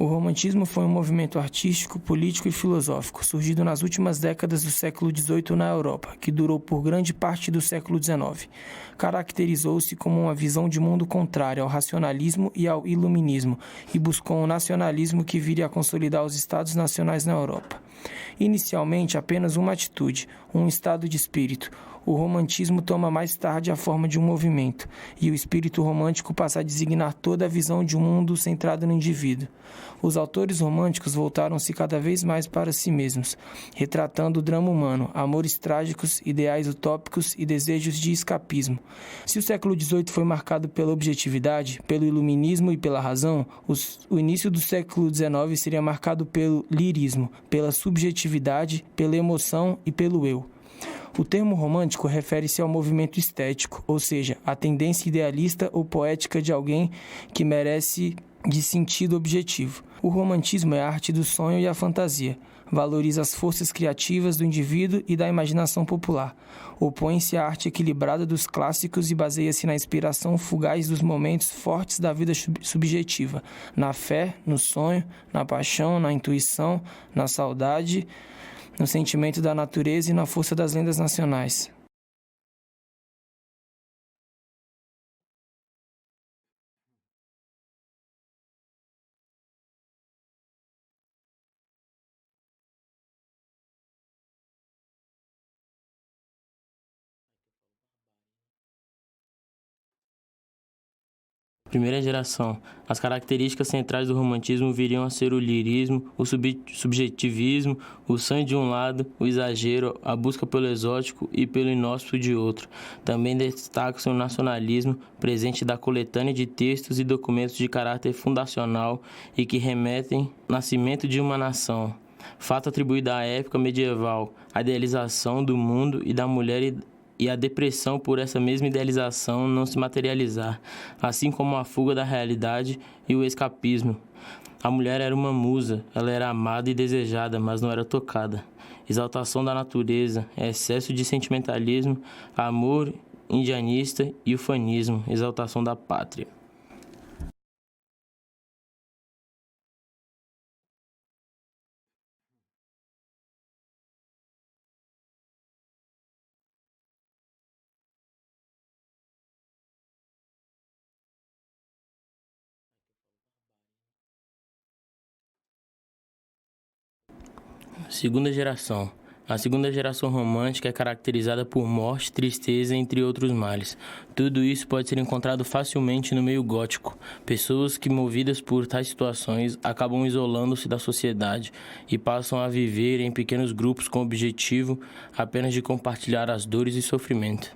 O romantismo foi um movimento artístico, político e filosófico, surgido nas últimas décadas do século XVIII na Europa, que durou por grande parte do século XIX. Caracterizou-se como uma visão de mundo contrária ao racionalismo e ao iluminismo, e buscou um nacionalismo que viria a consolidar os Estados nacionais na Europa. Inicialmente, apenas uma atitude, um estado de espírito. O romantismo toma mais tarde a forma de um movimento, e o espírito romântico passa a designar toda a visão de um mundo centrado no indivíduo. Os autores românticos voltaram-se cada vez mais para si mesmos, retratando o drama humano, amores trágicos, ideais utópicos e desejos de escapismo. Se o século XVIII foi marcado pela objetividade, pelo iluminismo e pela razão, o início do século XIX seria marcado pelo lirismo, pela subjetividade, pela emoção e pelo eu. O termo romântico refere-se ao movimento estético, ou seja, a tendência idealista ou poética de alguém que merece de sentido objetivo. O romantismo é a arte do sonho e a fantasia. Valoriza as forças criativas do indivíduo e da imaginação popular. Opõe-se à arte equilibrada dos clássicos e baseia-se na inspiração fugaz dos momentos fortes da vida subjetiva, na fé, no sonho, na paixão, na intuição, na saudade, no sentimento da natureza e na força das lendas nacionais. Primeira geração. As características centrais do romantismo viriam a ser o lirismo, o subjetivismo, o sonho de um lado, o exagero, a busca pelo exótico e pelo inóspito de outro. Também destaca-se o nacionalismo, presente da coletânea de textos e documentos de caráter fundacional e que remetem ao nascimento de uma nação. Fato atribuído à época medieval, a idealização do mundo e da mulher e a depressão por essa mesma idealização não se materializar, assim como a fuga da realidade e o escapismo. A mulher era uma musa, ela era amada e desejada, mas não era tocada. Exaltação da natureza, excesso de sentimentalismo, amor indianista e ufanismo, exaltação da pátria. Segunda geração. A segunda geração romântica é caracterizada por morte, tristeza, entre outros males. Tudo isso pode ser encontrado facilmente no meio gótico. Pessoas que, movidas por tais situações, acabam isolando-se da sociedade e passam a viver em pequenos grupos com o objetivo apenas de compartilhar as dores e sofrimento.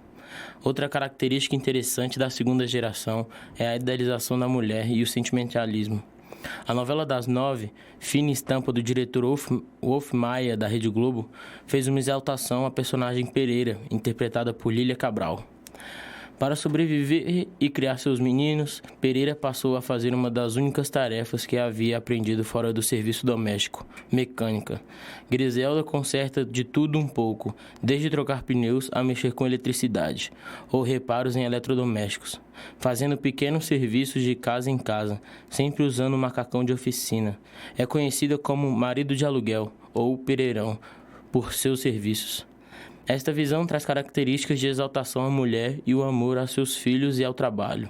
Outra característica interessante da segunda geração é a idealização da mulher e o sentimentalismo. A novela das 9, fina estampa do diretor Wolf Maia, da Rede Globo, fez uma exaltação à personagem Pereira, interpretada por Lília Cabral. Para sobreviver e criar seus meninos, Pereira passou a fazer uma das únicas tarefas que havia aprendido fora do serviço doméstico, mecânica. Griselda conserta de tudo um pouco, desde trocar pneus a mexer com eletricidade, ou reparos em eletrodomésticos, fazendo pequenos serviços de casa em casa, sempre usando um macacão de oficina. É conhecida como marido de aluguel, ou Pereirão, por seus serviços. Esta visão traz características de exaltação à mulher e o amor a seus filhos e ao trabalho.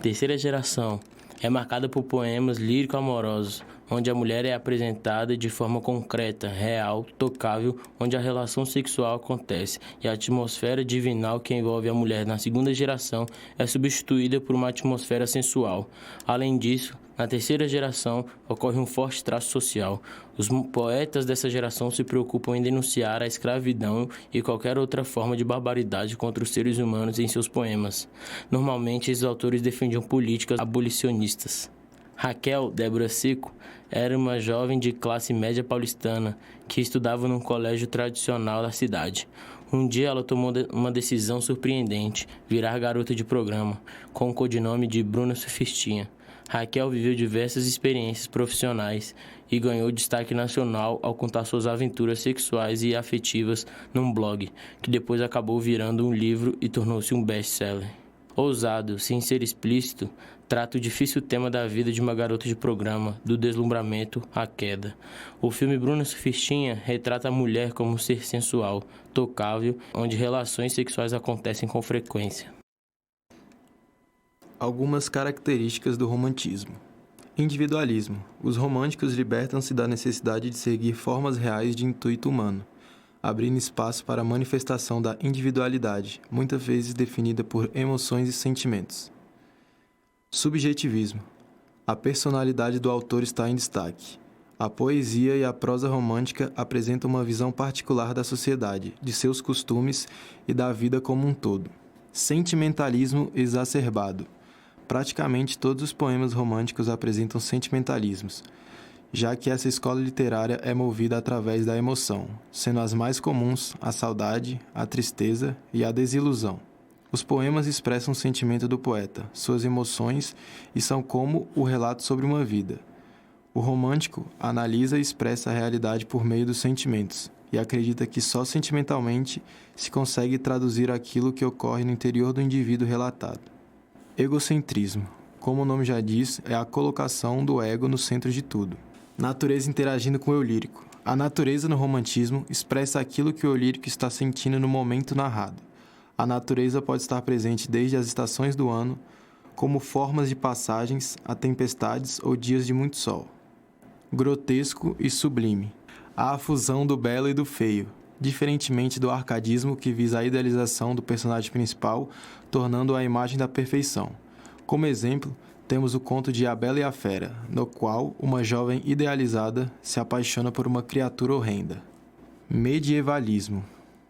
Terceira geração é marcada por poemas lírico-amorosos, onde a mulher é apresentada de forma concreta, real, tocável, onde a relação sexual acontece, e a atmosfera divinal que envolve a mulher na segunda geração é substituída por uma atmosfera sensual. Além disso, na terceira geração ocorre um forte traço social. Os poetas dessa geração se preocupam em denunciar a escravidão e qualquer outra forma de barbaridade contra os seres humanos em seus poemas. Normalmente, esses autores defendiam políticas abolicionistas. Raquel Débora Seco era uma jovem de classe média paulistana que estudava num colégio tradicional da cidade. Um dia ela tomou uma decisão surpreendente, virar garota de programa, com o codinome de Bruna Surfistinha. Raquel viveu diversas experiências profissionais e ganhou destaque nacional ao contar suas aventuras sexuais e afetivas num blog, que depois acabou virando um livro e tornou-se um best-seller. Ousado, sem ser explícito, trata o difícil tema da vida de uma garota de programa, do deslumbramento à queda. O filme Bruna Surfistinha retrata a mulher como um ser sensual, tocável, onde relações sexuais acontecem com frequência. Algumas características do romantismo. Individualismo. Os românticos libertam-se da necessidade de seguir formas reais de intuito humano, abrindo espaço para a manifestação da individualidade, muitas vezes definida por emoções e sentimentos. Subjetivismo. A personalidade do autor está em destaque. A poesia e a prosa romântica apresentam uma visão particular da sociedade, de seus costumes e da vida como um todo. Sentimentalismo exacerbado. Praticamente todos os poemas românticos apresentam sentimentalismos, já que essa escola literária é movida através da emoção, sendo as mais comuns a saudade, a tristeza e a desilusão. Os poemas expressam o sentimento do poeta, suas emoções e são como o relato sobre uma vida. O romântico analisa e expressa a realidade por meio dos sentimentos e acredita que só sentimentalmente se consegue traduzir aquilo que ocorre no interior do indivíduo relatado. Egocentrismo. Como o nome já diz, é a colocação do ego no centro de tudo. Natureza interagindo com o eu lírico. A natureza no romantismo expressa aquilo que o eu lírico está sentindo no momento narrado. A natureza pode estar presente desde as estações do ano, como formas de passagens a tempestades ou dias de muito sol. Grotesco e sublime. Há a fusão do belo e do feio, diferentemente do arcadismo que visa a idealização do personagem principal, tornando-o a imagem da perfeição. Como exemplo, temos o conto de A Bela e a Fera, no qual uma jovem idealizada se apaixona por uma criatura horrenda. Medievalismo.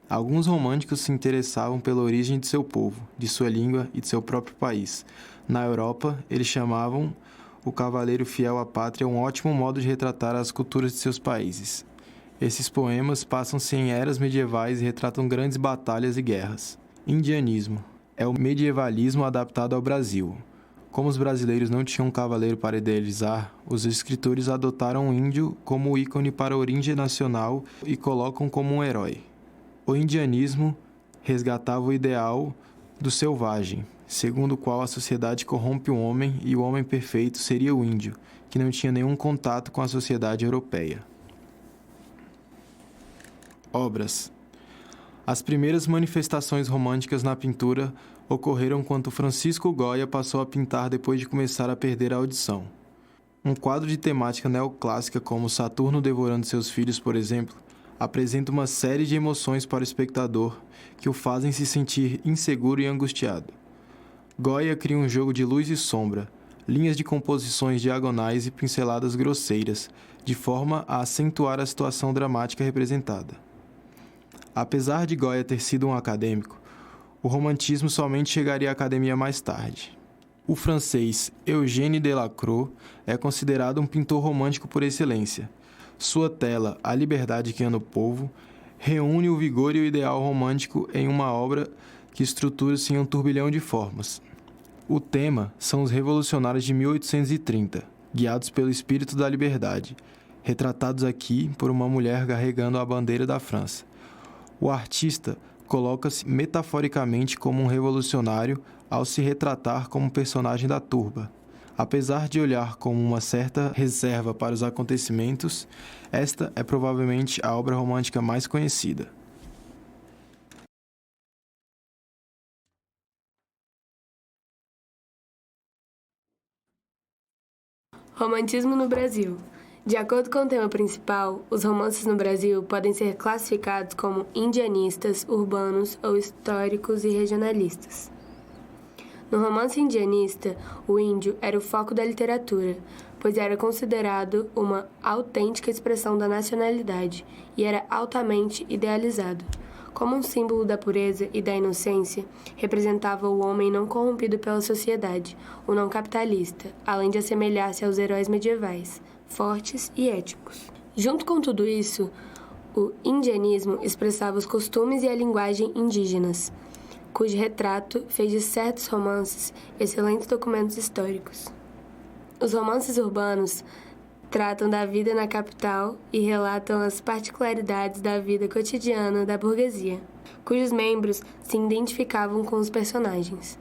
Alguns românticos se interessavam pela origem de seu povo, de sua língua e de seu próprio país. Na Europa, eles chamavam o cavaleiro fiel à pátria um ótimo modo de retratar as culturas de seus países. Esses poemas passam-se em eras medievais e retratam grandes batalhas e guerras. Indianismo. É o medievalismo adaptado ao Brasil. Como os brasileiros não tinham um cavaleiro para idealizar, os escritores adotaram o índio como ícone para a origem nacional e colocam como um herói. O indianismo resgatava o ideal do selvagem, segundo o qual a sociedade corrompe o homem e o homem perfeito seria o índio, que não tinha nenhum contato com a sociedade europeia. Obras. As primeiras manifestações românticas na pintura ocorreram quando Francisco Goya passou a pintar depois de começar a perder a audição. Um quadro de temática neoclássica como Saturno devorando seus filhos, por exemplo, apresenta uma série de emoções para o espectador que o fazem se sentir inseguro e angustiado. Goya cria um jogo de luz e sombra, linhas de composições diagonais e pinceladas grosseiras, de forma a acentuar a situação dramática representada. Apesar de Goya ter sido um acadêmico, o romantismo somente chegaria à academia mais tarde. O francês Eugène Delacroix é considerado um pintor romântico por excelência. Sua tela, A Liberdade que Ama o Povo, reúne o vigor e o ideal romântico em uma obra que estrutura-se em um turbilhão de formas. O tema são os revolucionários de 1830, guiados pelo espírito da liberdade, retratados aqui por uma mulher carregando a bandeira da França. O artista coloca-se metaforicamente como um revolucionário ao se retratar como personagem da turba. Apesar de olhar com uma certa reserva para os acontecimentos, esta é provavelmente a obra romântica mais conhecida. Romantismo no Brasil. De acordo com o tema principal, os romances no Brasil podem ser classificados como indianistas, urbanos ou históricos e regionalistas. No romance indianista, o índio era o foco da literatura, pois era considerado uma autêntica expressão da nacionalidade e era altamente idealizado. Como um símbolo da pureza e da inocência, representava o homem não corrompido pela sociedade, o não capitalista, além de assemelhar-se aos heróis medievais, fortes e éticos. Junto com tudo isso, o indianismo expressava os costumes e a linguagem indígenas, cujo retrato fez de certos romances excelentes documentos históricos. Os romances urbanos tratam da vida na capital e relatam as particularidades da vida cotidiana da burguesia, cujos membros se identificavam com os personagens.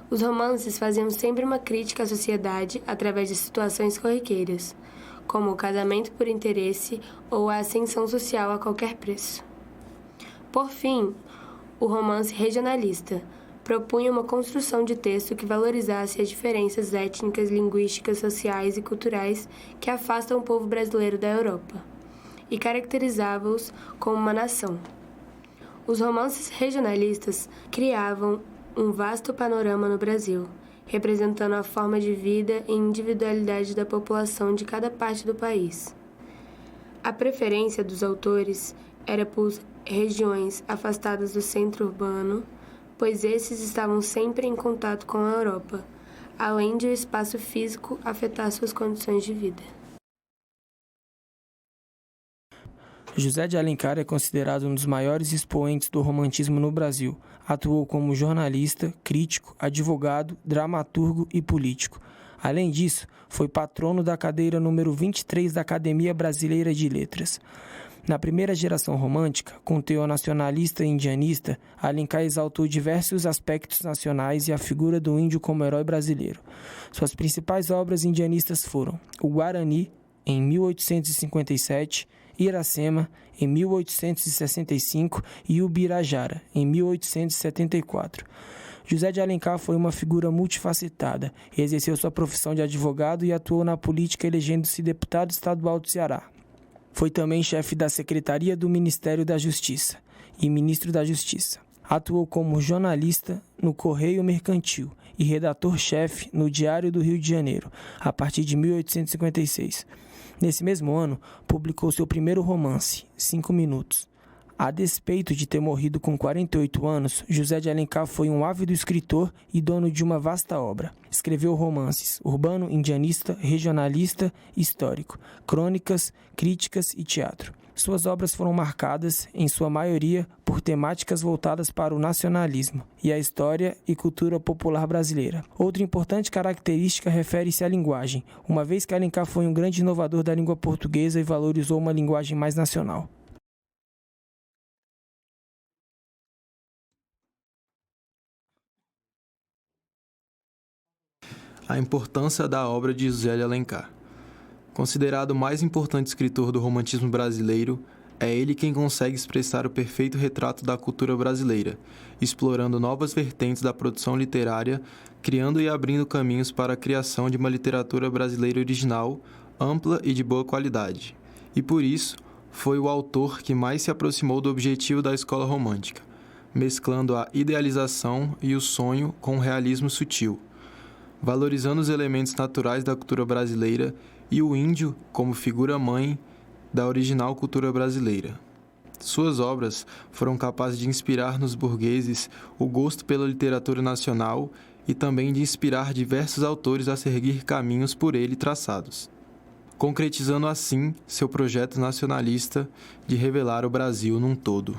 Os romances faziam sempre uma crítica à sociedade através de situações corriqueiras, como o casamento por interesse ou a ascensão social a qualquer preço. Por fim, o romance regionalista propunha uma construção de texto que valorizasse as diferenças étnicas, linguísticas, sociais e culturais que afastam o povo brasileiro da Europa e caracterizava-os como uma nação. Os romances regionalistas criavam um vasto panorama no Brasil, representando a forma de vida e individualidade da população de cada parte do país. A preferência dos autores era por regiões afastadas do centro urbano, pois esses estavam sempre em contato com a Europa, além de o espaço físico afetar suas condições de vida. José de Alencar é considerado um dos maiores expoentes do romantismo no Brasil. Atuou como jornalista, crítico, advogado, dramaturgo e político. Além disso, foi patrono da cadeira número 23 da Academia Brasileira de Letras. Na primeira geração romântica, com teor nacionalista e indianista, Alencar exaltou diversos aspectos nacionais e a figura do índio como herói brasileiro. Suas principais obras indianistas foram O Guarani, em 1857, Iracema, em 1865 e Ubirajara, em 1874. José de Alencar foi uma figura multifacetada, exerceu sua profissão de advogado e atuou na política elegendo-se deputado estadual do Ceará. Foi também chefe da Secretaria do Ministério da Justiça e ministro da Justiça. Atuou como jornalista no Correio Mercantil e redator-chefe no Diário do Rio de Janeiro, a partir de 1856. Nesse mesmo ano, publicou seu primeiro romance, 5 Minutos. A despeito de ter morrido com 48 anos, José de Alencar foi um ávido escritor e dono de uma vasta obra. Escreveu romances urbano, indianista, regionalista, histórico, crônicas, críticas e teatro. Suas obras foram marcadas, em sua maioria, por temáticas voltadas para o nacionalismo e a história e cultura popular brasileira. Outra importante característica refere-se à linguagem, uma vez que Alencar foi um grande inovador da língua portuguesa e valorizou uma linguagem mais nacional. A importância da obra de José de Alencar. Considerado o mais importante escritor do romantismo brasileiro, é ele quem consegue expressar o perfeito retrato da cultura brasileira, explorando novas vertentes da produção literária, criando e abrindo caminhos para a criação de uma literatura brasileira original, ampla e de boa qualidade. E por isso, foi o autor que mais se aproximou do objetivo da escola romântica, mesclando a idealização e o sonho com o realismo sutil, valorizando os elementos naturais da cultura brasileira e o índio como figura-mãe da original cultura brasileira. Suas obras foram capazes de inspirar nos burgueses o gosto pela literatura nacional e também de inspirar diversos autores a seguir caminhos por ele traçados, concretizando assim seu projeto nacionalista de revelar o Brasil num todo.